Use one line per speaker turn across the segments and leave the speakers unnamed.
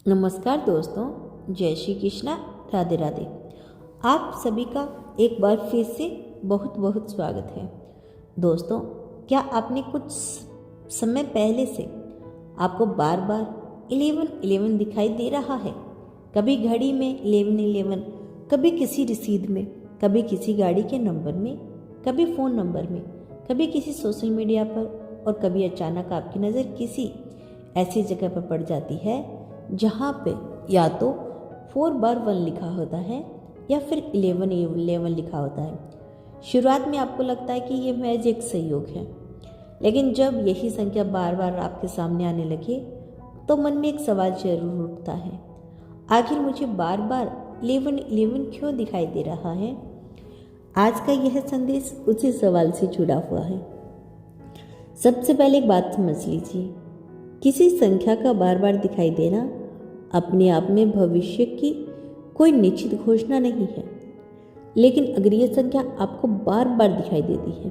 नमस्कार दोस्तों, जय श्री कृष्णा, राधे राधे। आप सभी का एक बार फिर से बहुत बहुत स्वागत है। दोस्तों, क्या आपने कुछ समय पहले से आपको बार बार 11-11 दिखाई दे रहा है? कभी घड़ी में 11-11, कभी किसी रसीद में, कभी किसी गाड़ी के नंबर में, कभी फ़ोन नंबर में, कभी किसी सोशल मीडिया पर, और कभी अचानक आपकी नज़र किसी ऐसी जगह पर पड़ जाती है जहाँ पे या तो 4/1 लिखा होता है या फिर 11-11 लिखा होता है। शुरुआत में आपको लगता है कि ये महज एक संयोग है, लेकिन जब यही संख्या बार बार आपके सामने आने लगे तो मन में एक सवाल जरूर उठता है, आखिर मुझे बार बार 11-11 क्यों दिखाई दे रहा है? आज का यह संदेश उसी सवाल से जुड़ा हुआ है। सबसे पहले एक बात समझ लीजिए, किसी संख्या का बार बार दिखाई देना अपने आप में भविष्य की कोई निश्चित घोषणा नहीं है, लेकिन अगर यह संख्या आपको बार बार दिखाई देती है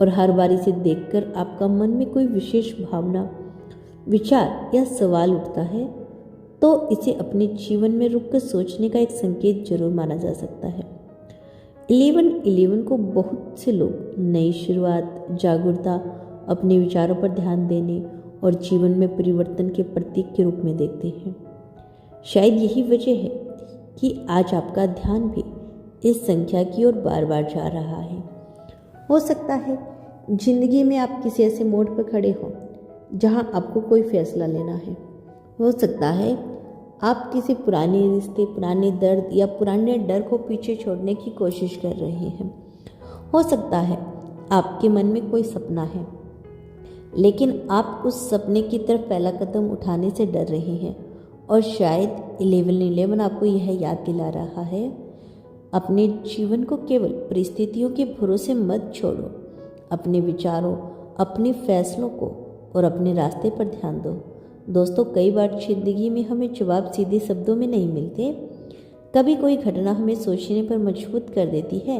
और हर बार इसे देखकर आपका मन में कोई विशेष भावना, विचार या सवाल उठता है, तो इसे अपने जीवन में रुककर सोचने का एक संकेत जरूर माना जा सकता है। 11-11 को बहुत से लोग नई शुरुआत, जागरूकता, अपने विचारों पर ध्यान देने और जीवन में परिवर्तन के प्रतीक के रूप में देखते हैं। शायद यही वजह है कि आज आपका ध्यान भी इस संख्या की ओर बार बार जा रहा है। हो सकता है जिंदगी में आप किसी ऐसे मोड़ पर खड़े हो जहां आपको कोई फैसला लेना है। हो सकता है आप किसी पुराने रिश्ते, पुराने दर्द या पुराने डर को पीछे छोड़ने की कोशिश कर रहे हैं। हो सकता है आपके मन में कोई सपना है, लेकिन आप उस सपने की तरफ पहला कदम उठाने से डर रहे हैं। और शायद 11-11 आपको यह याद दिला रहा है, अपने जीवन को केवल परिस्थितियों के भरोसे मत छोड़ो। अपने विचारों, अपने फैसलों को और अपने रास्ते पर ध्यान दो। दोस्तों, कई बार जिंदगी में हमें जवाब सीधे शब्दों में नहीं मिलते। कभी कोई घटना हमें सोचने पर मजबूर कर देती है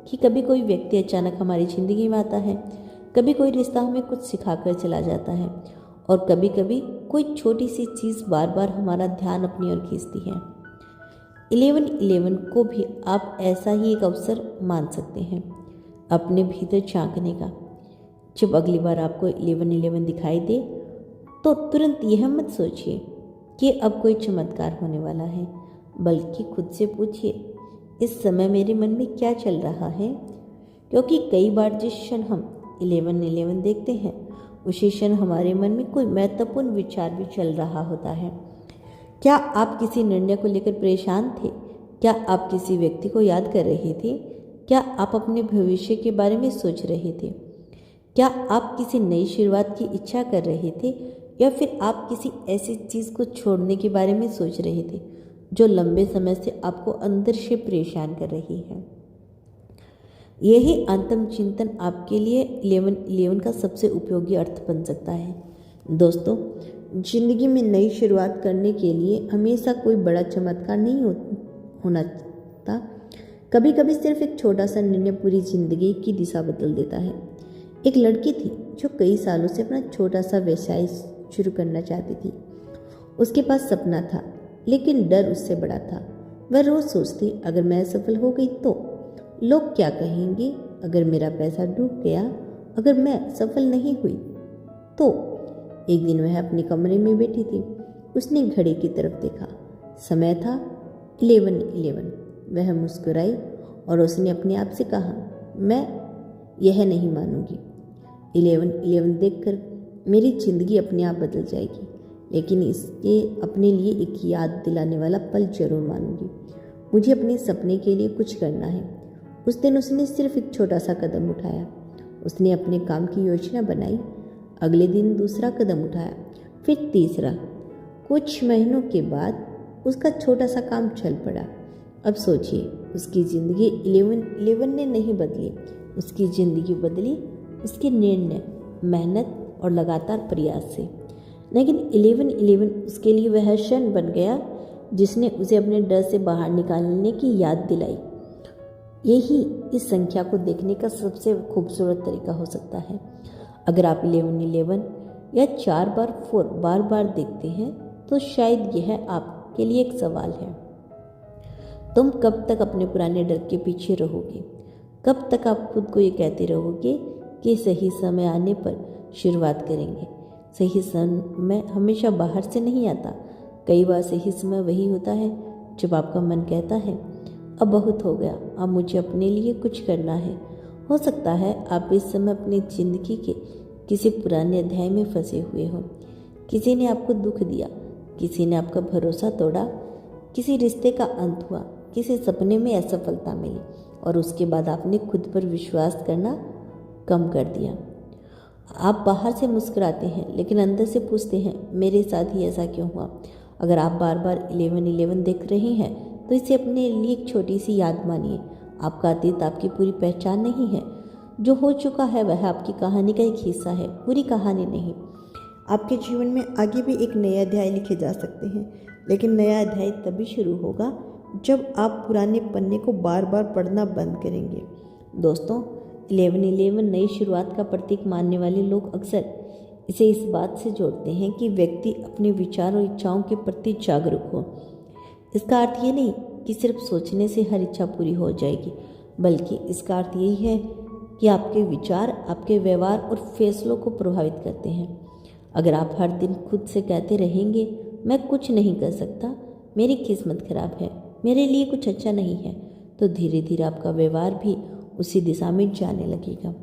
कि कभी कोई व्यक्ति अचानक हमारी ज़िंदगी में आता है, कभी कोई रिश्ता हमें कुछ सिखाकर चला जाता है, और कभी कभी कोई छोटी सी चीज़ बार बार हमारा ध्यान अपनी ओर खींचती है। 11-11 को भी आप ऐसा ही एक अवसर मान सकते हैं अपने भीतर झांकने का। जब अगली बार आपको 11-11 दिखाई दे तो तुरंत यह मत सोचिए कि अब कोई चमत्कार होने वाला है, बल्कि खुद से पूछिए, इस समय मेरे मन में क्या चल रहा है? क्योंकि कई बार जिस क्षण हम 11-11 देखते हैं, उसी क्षण हमारे मन में कोई महत्वपूर्ण विचार भी चल रहा होता है। क्या आप किसी निर्णय को लेकर परेशान थे? क्या आप किसी व्यक्ति को याद कर रहे थे? क्या आप अपने भविष्य के बारे में सोच रहे थे? क्या आप किसी नई शुरुआत की इच्छा कर रहे थे, या फिर आप किसी ऐसी चीज़ को छोड़ने के बारे में सोच रहे थे जो लंबे समय से आपको अंदर से परेशान कर रही है? यही आत्म चिंतन आपके लिए 11-11 का सबसे उपयोगी अर्थ बन सकता है। दोस्तों, जिंदगी में नई शुरुआत करने के लिए हमेशा कोई बड़ा चमत्कार नहीं होना चाहता। कभी कभी सिर्फ एक छोटा सा निर्णय पूरी जिंदगी की दिशा बदल देता है। एक लड़की थी जो कई सालों से अपना छोटा सा व्यवसाय शुरू करना चाहती थी। उसके पास सपना था, लेकिन डर उससे बड़ा था। वह रोज सोचती, अगर मैं सफल हो गई तो लोग क्या कहेंगे? अगर मेरा पैसा डूब गया, अगर मैं सफल नहीं हुई तो? एक दिन वह अपने कमरे में बैठी थी। उसने घड़ी की तरफ देखा। समय था 11-11। वह मुस्कुराई और उसने अपने आप से कहा, मैं यह नहीं मानूंगी। 11-11 देखकर मेरी जिंदगी अपने आप बदल जाएगी, लेकिन इसके अपने लिए एक याद दिलाने वाला पल जरूर मानूंगी। मुझे अपने सपने के लिए कुछ करना है। उस दिन उसने सिर्फ एक छोटा सा कदम उठाया। उसने अपने काम की योजना बनाई। अगले दिन दूसरा कदम उठाया, फिर तीसरा। कुछ महीनों के बाद उसका छोटा सा काम चल पड़ा। अब सोचिए, उसकी ज़िंदगी 11-11 ने नहीं बदली, उसकी ज़िंदगी बदली उसके निर्णय, मेहनत और लगातार प्रयास से। लेकिन 11-11 उसके लिए वह क्षण बन गया जिसने उसे अपने डर से बाहर निकालने की याद दिलाई। यही इस संख्या को देखने का सबसे खूबसूरत तरीका हो सकता है। अगर आप 11-11 या 4 बार 4 बार बार देखते हैं तो शायद यह आपके लिए एक सवाल है। तुम कब तक अपने पुराने डर के पीछे रहोगे? कब तक आप खुद को ये कहते रहोगे कि सही समय आने पर शुरुआत करेंगे? सही समय हमेशा बाहर से नहीं आता। कई बार सही समय वही होता है जब आपका मन कहता है अब बहुत हो गया, अब मुझे अपने लिए कुछ करना है। हो सकता है आप इस समय अपनी जिंदगी के किसी पुराने अध्याय में फंसे हुए हो। किसी ने आपको दुख दिया, किसी ने आपका भरोसा तोड़ा, किसी रिश्ते का अंत हुआ, किसी सपने में असफलता मिली और उसके बाद आपने खुद पर विश्वास करना कम कर दिया। आप बाहर से मुस्कुराते हैं लेकिन अंदर से पूछते हैं मेरे साथ ही ऐसा क्यों हुआ? अगर आप बार बार 11-11 देख रहे हैं तो इसे अपने लिए एक छोटी सी याद मानिए। आपका अतीत आपकी पूरी पहचान नहीं है। जो हो चुका है वह आपकी कहानी का एक हिस्सा है, पूरी कहानी नहीं। आपके जीवन में आगे भी एक नया अध्याय लिखे जा सकते हैं, लेकिन नया अध्याय तभी शुरू होगा जब आप पुराने पन्ने को बार बार पढ़ना बंद करेंगे। दोस्तों, 11-11 नई शुरुआत का प्रतीक मानने वाले लोग अक्सर इसे इस बात से जोड़ते हैं कि व्यक्ति अपने विचार और इच्छाओं के प्रति जागरूक हो। इसका अर्थ ये नहीं कि सिर्फ सोचने से हर इच्छा पूरी हो जाएगी, बल्कि इसका अर्थ यही है कि आपके विचार आपके व्यवहार और फैसलों को प्रभावित करते हैं। अगर आप हर दिन खुद से कहते रहेंगे मैं कुछ नहीं कर सकता, मेरी किस्मत खराब है, मेरे लिए कुछ अच्छा नहीं है, तो धीरे धीरे आपका व्यवहार भी उसी दिशा में जाने लगेगा।